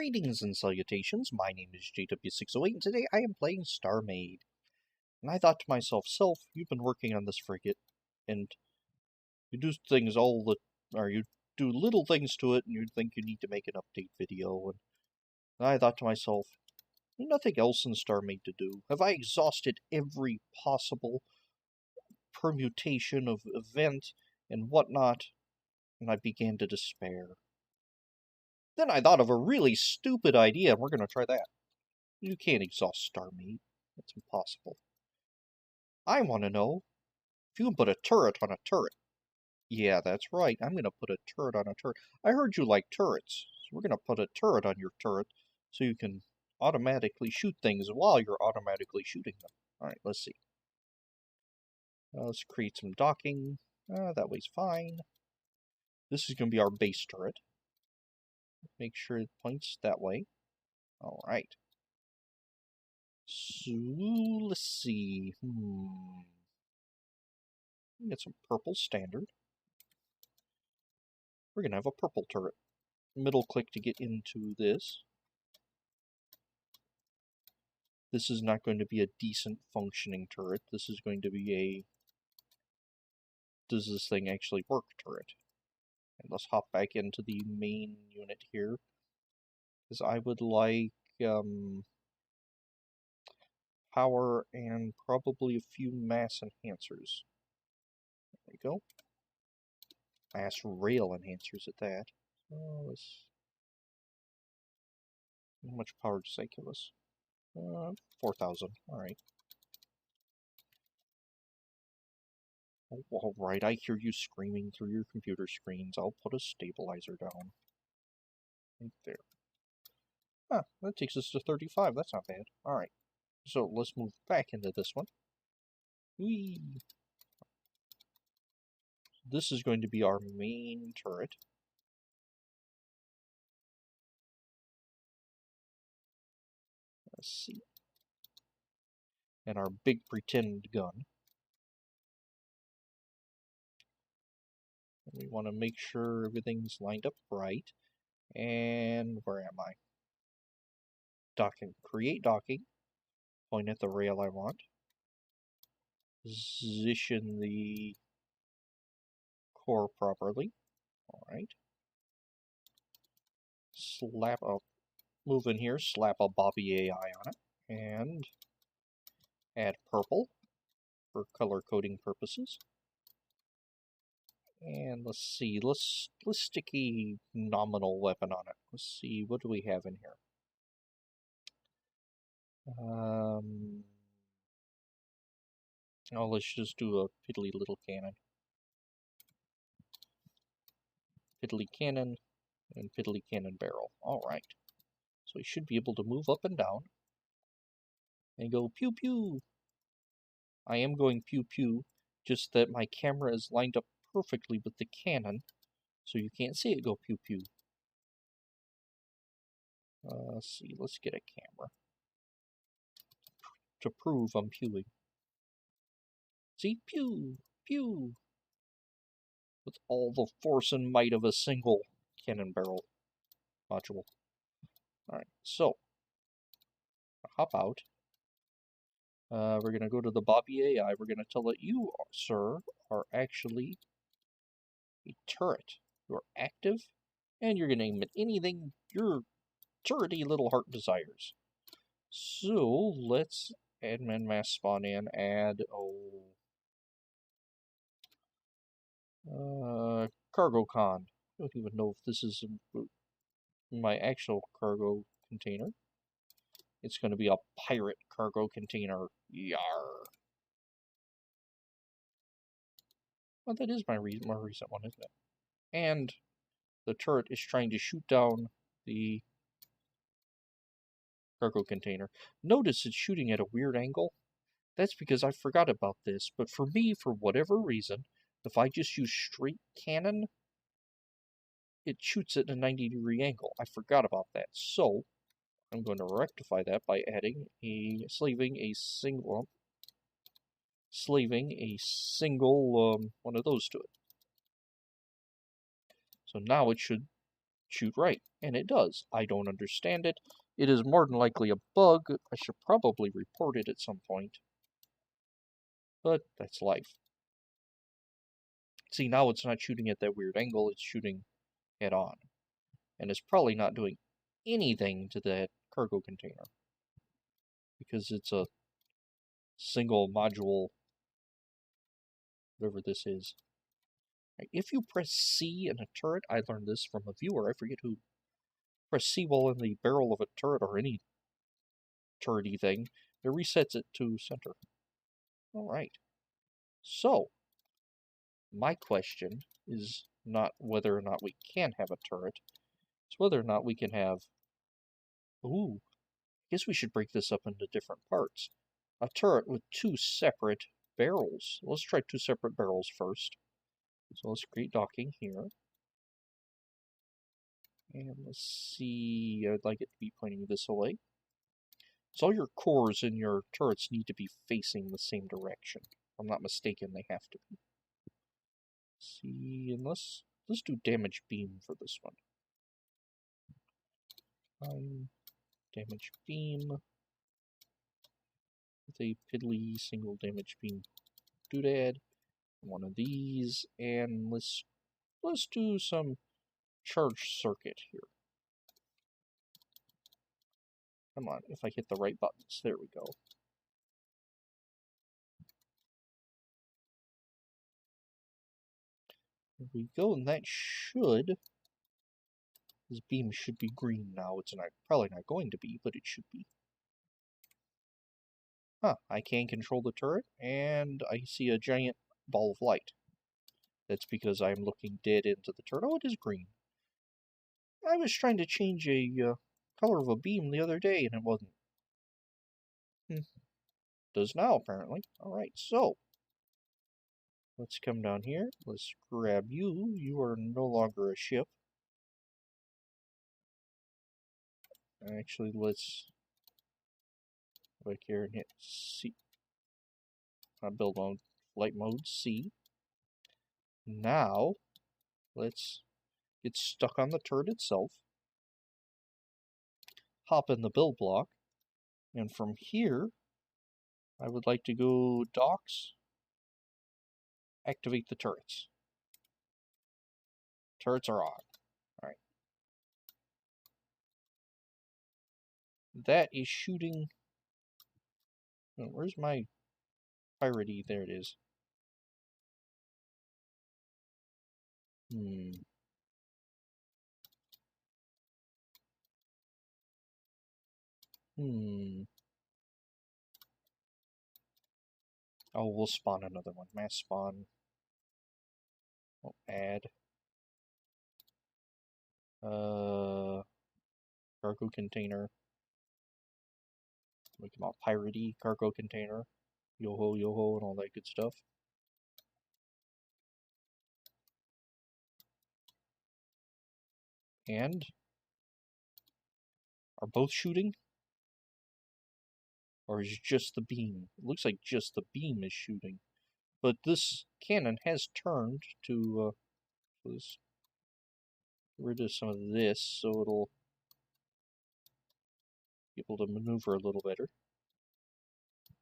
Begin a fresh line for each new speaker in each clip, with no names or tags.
Greetings and salutations, my name is JW608 and today I am playing StarMade. And I thought to myself, Self, you've been working on this frigate, and you do things you do little things to it and you think you need to make an update video, and I thought to myself, nothing else in StarMade to do. Have I exhausted every possible permutation of event and whatnot? And I began to despair. Then I thought of a really stupid idea, and we're going to try that. You can't exhaust StarMade. That's impossible. I want to know if you can put a turret on a turret. Yeah, that's right. I'm going to put a turret on a turret. I heard you like turrets. So we're going to put a turret on your turret so you can automatically shoot things while you're automatically shooting them. Alright, let's see. Let's create some docking. That way's fine. This is going to be our base turret. Make sure it points that way. Alright. So, let's see. Get some purple standard. We're going to have a purple turret. Middle click to get into this. This is not going to be a decent functioning turret. This is going to be a does this thing actually work turret. And let's hop back into the main unit here. Because I would like power and probably a few mass enhancers. There we go. Mass rail enhancers at that. So how much power does that give us? 4,000. Alright. Alright, I hear you screaming through your computer screens. I'll put a stabilizer down. Right there. Huh, that takes us to 35. That's not bad. Alright. So let's move back into this one. Whee! This is going to be our main turret. Let's see. And our big pretend gun. We want to make sure everything's lined up right. And where am I? Docking. Create docking. Point at the rail I want. Position the core properly. Alright. Move in here, slap a Bobby AI on it. And add purple for color coding purposes. And let's see, let's stick a nominal weapon on it. Let's see, what do we have in here? Oh, let's just do a piddly little cannon. Piddly cannon and piddly cannon barrel. Alright. So we should be able to move up and down. And go pew pew. I am going pew pew, just that my camera is lined up perfectly with the cannon, so you can't see it go pew pew. Let's see, let's get a camera to prove I'm pewing. See? Pew! Pew! With all the force and might of a single cannon barrel module. Alright, so, hop out. We're going to go to the Bobby AI. We're going to tell it you, sir, are actually a turret. You're active, and you're going to name it anything your turrety little heart desires. So, let's admin mass spawn in, add, cargo con. I don't even know if this is my actual cargo container. It's going to be a pirate cargo container. Yarr. Well, that is my more recent one, isn't it? And the turret is trying to shoot down the cargo container. Notice it's shooting at a weird angle. That's because I forgot about this, but for me, for whatever reason, if I just use straight cannon, it shoots at a 90-degree angle. I forgot about that. So, I'm going to rectify that by adding slaving a single one of those to it. So now it should shoot right. And it does. I don't understand it. It is more than likely a bug. I should probably report it at some point. But that's life. See, now it's not shooting at that weird angle, it's shooting head on. And it's probably not doing anything to that cargo container. Because it's a single module, whatever this is. If you press C in a turret, I learned this from a viewer, I forget who. Press C while in the barrel of a turret or any turrety thing, it resets it to center. Alright. So, my question is not whether or not we can have a turret, it's whether or not we can have... Ooh, I guess we should break this up into different parts. A turret with two separate barrels. Let's try two separate barrels first. So let's create docking here. And let's see, I'd like it to be pointing this way. So all your cores in your turrets need to be facing the same direction. If I'm not mistaken, they have to be. Let's see, and let's do damage beam for this one. Damage beam with a piddly single damage beam doodad. One of these, and let's do some charge circuit here. Come on, if I hit the right buttons, there we go. There we go, and that should... This beam should be green now. It's not, probably not going to be, but it should be. Huh, I can control the turret, and I see a giant ball of light. That's because I'm looking dead into the turret. Oh, it is green. I was trying to change a color of a beam the other day, and it wasn't. Does now, apparently. Alright, so... Let's come down here. Let's grab you. You are no longer a ship. Actually, let's go back here and hit C. Build mode, flight mode, C. Now, let's get stuck on the turret itself. Hop in the build block. And from here, I would like to go docks. Activate the turrets. Turrets are on. Alright. That is shooting... Oh, where's my piratey? There it is. Oh, we'll spawn another one. Mass spawn. Oh, add. Cargo container. Make them all piratey cargo container. Yo-ho, yo-ho, and all that good stuff. And... Are both shooting? Or is just the beam? It looks like just the beam is shooting. But this cannon has turned to... let's get rid of some of this so it'll be able to maneuver a little better.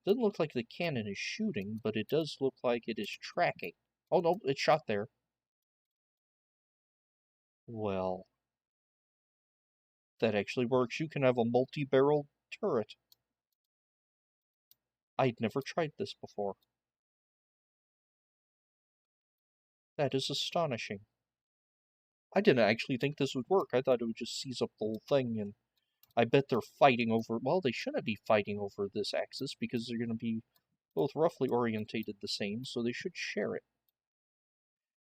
Doesn't look like the cannon is shooting, but it does look like it is tracking. Oh no, it shot there. Well, that actually works. You can have a multi-barrel turret. I'd never tried this before. That is astonishing. I didn't actually think this would work. I thought it would just seize up the whole thing, and I bet they're fighting over... Well, they shouldn't be fighting over this axis, because they're going to be both roughly orientated the same, so they should share it.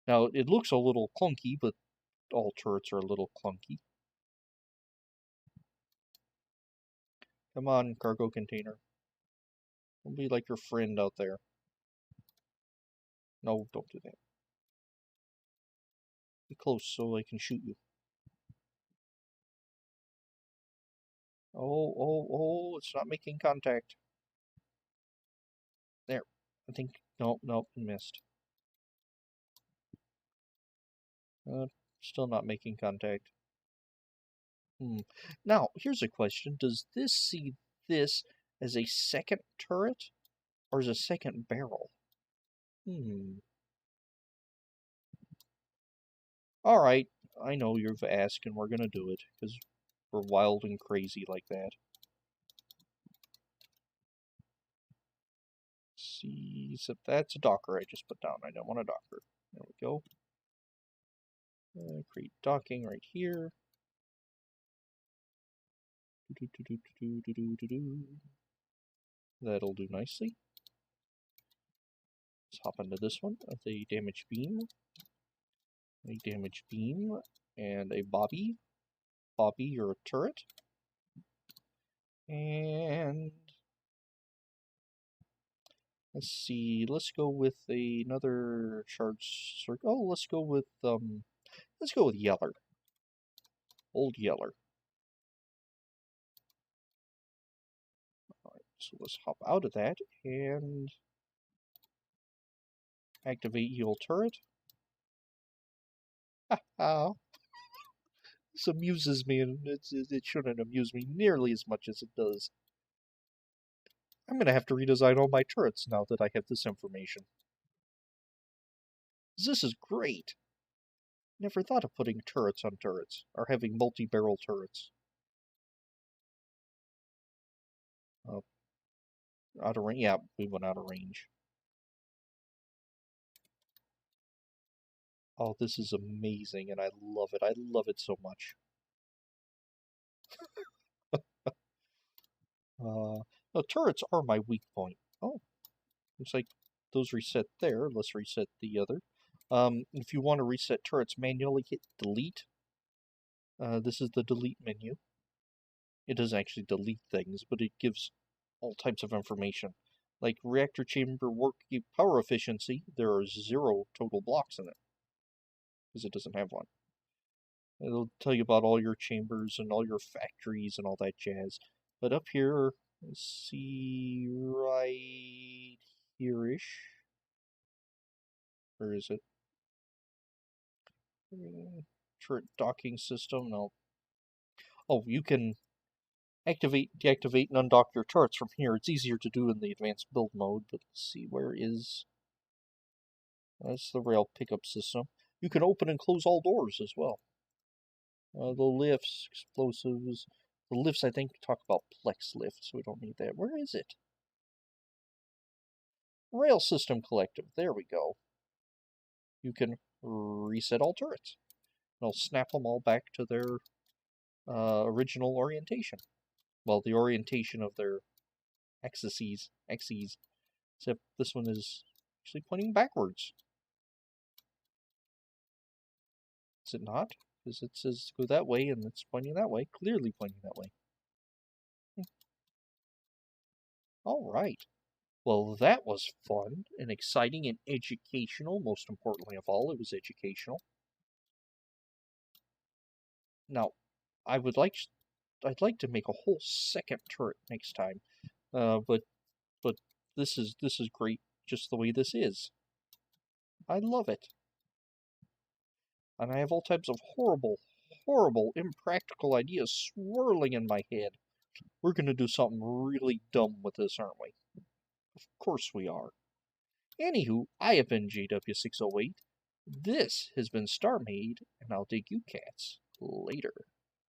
Now, it looks a little clunky, but all turrets are a little clunky. Come on, cargo container. Don't be like your friend out there. No, don't do that. Be close so I can shoot you. Oh, it's not making contact. There. I think... Nope, missed. Still not making contact. Now, here's a question. Does this see this as a second turret or as a second barrel? Alright, I know you've asked and we're gonna do it, because we're wild and crazy like that. See, so that's a docker I just put down. I don't want a docker. There we go. Create docking right here. That'll do nicely. Let's hop into this one with a damage beam. A damage beam and a bobby. Bobby, you're a turret. And let's see, let's go with another charge circle. Oh, let's go with Yeller. Old Yeller. Alright, so let's hop out of that and activate Heal Turret. Haha. This amuses me, and it shouldn't amuse me nearly as much as it does. I'm gonna have to redesign all my turrets now that I have this information. This is great! Never thought of putting turrets on turrets, or having multi-barrel turrets. Out of range? Yeah, we went out of range. Oh, this is amazing, and I love it. I love it so much. The turrets are my weak point. Oh, looks like those reset there. Let's reset the other. If you want to reset turrets manually, hit delete. This is the delete menu. It doesn't actually delete things, but it gives all types of information. Like reactor chamber work power efficiency, there are 0 total blocks in it, because it doesn't have one. It'll tell you about all your chambers and all your factories and all that jazz. But up here, let's see, right here-ish. Where is it? Turret docking system, no. Oh, you can activate, deactivate, and undock your turrets from here. It's easier to do in the advanced build mode, but let's see, where is... That's the rail pickup system. You can open and close all doors as well. The lifts, explosives. The lifts, I think, talk about Plex lifts, so we don't need that. Where is it? Rail System Collective. There we go. You can reset all turrets. It'll snap them all back to their original orientation. Well, the orientation of their axes. Except this one is actually pointing backwards. Is it not? Because it says go that way and it's pointing that way. Clearly pointing that way. Alright. Well, that was fun and exciting and educational. Most importantly of all, it was educational. Now, I'd like to make a whole second turret next time. But this is great just the way this is. I love it. And I have all types of horrible, impractical ideas swirling in my head. We're going to do something really dumb with this, aren't we? Of course we are. Anywho, I have been JW608. This has been StarMade, and I'll dig you cats later.